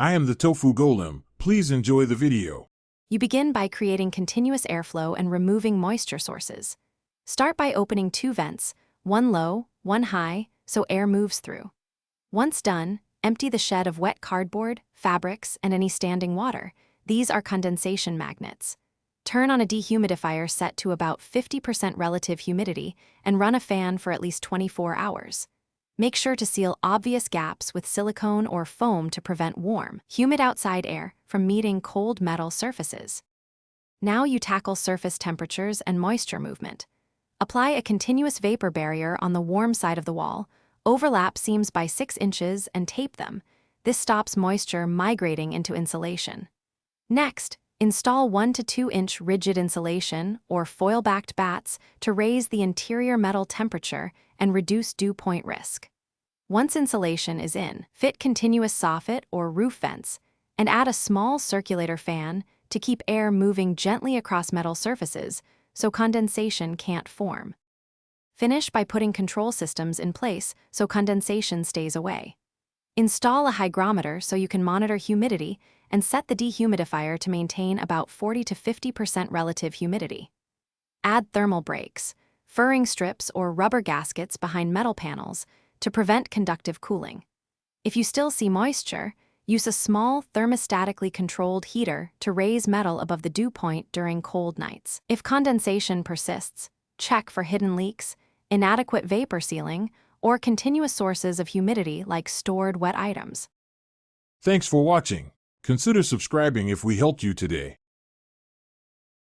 I am the tofu golem. Please enjoy the video. You begin by creating continuous airflow and removing moisture sources. Start by opening 2 vents, one low, one high, so air moves through. Once done, empty the shed of wet cardboard, fabrics, and any standing water. These are condensation magnets. Turn on a dehumidifier set to about 50% relative humidity and run a fan for at least 24 hours. Make sure to seal obvious gaps with silicone or foam to prevent warm, humid outside air from meeting cold metal surfaces. Now you tackle surface temperatures and moisture movement. Apply a continuous vapor barrier on the warm side of the wall, overlap seams by 6 inches and tape them. This stops moisture migrating into insulation. Next, install 1 to 2 inch rigid insulation or foil-backed bats to raise the interior metal temperature and reduce dew point risk. Once insulation is in, fit continuous soffit or roof vents and add a small circulator fan to keep air moving gently across metal surfaces so condensation can't form. Finish by putting control systems in place so condensation stays away. Install a hygrometer so you can monitor humidity and set the dehumidifier to maintain about 40 to 50% relative humidity. Add thermal brakes, furring strips or rubber gaskets behind metal panels to prevent conductive cooling. If you still see moisture, use a small thermostatically controlled heater to raise metal above the dew point during cold nights. If condensation persists, check for hidden leaks, inadequate vapor sealing, or continuous sources of humidity like stored wet items. Thanks for watching. Consider subscribing if we helped you today.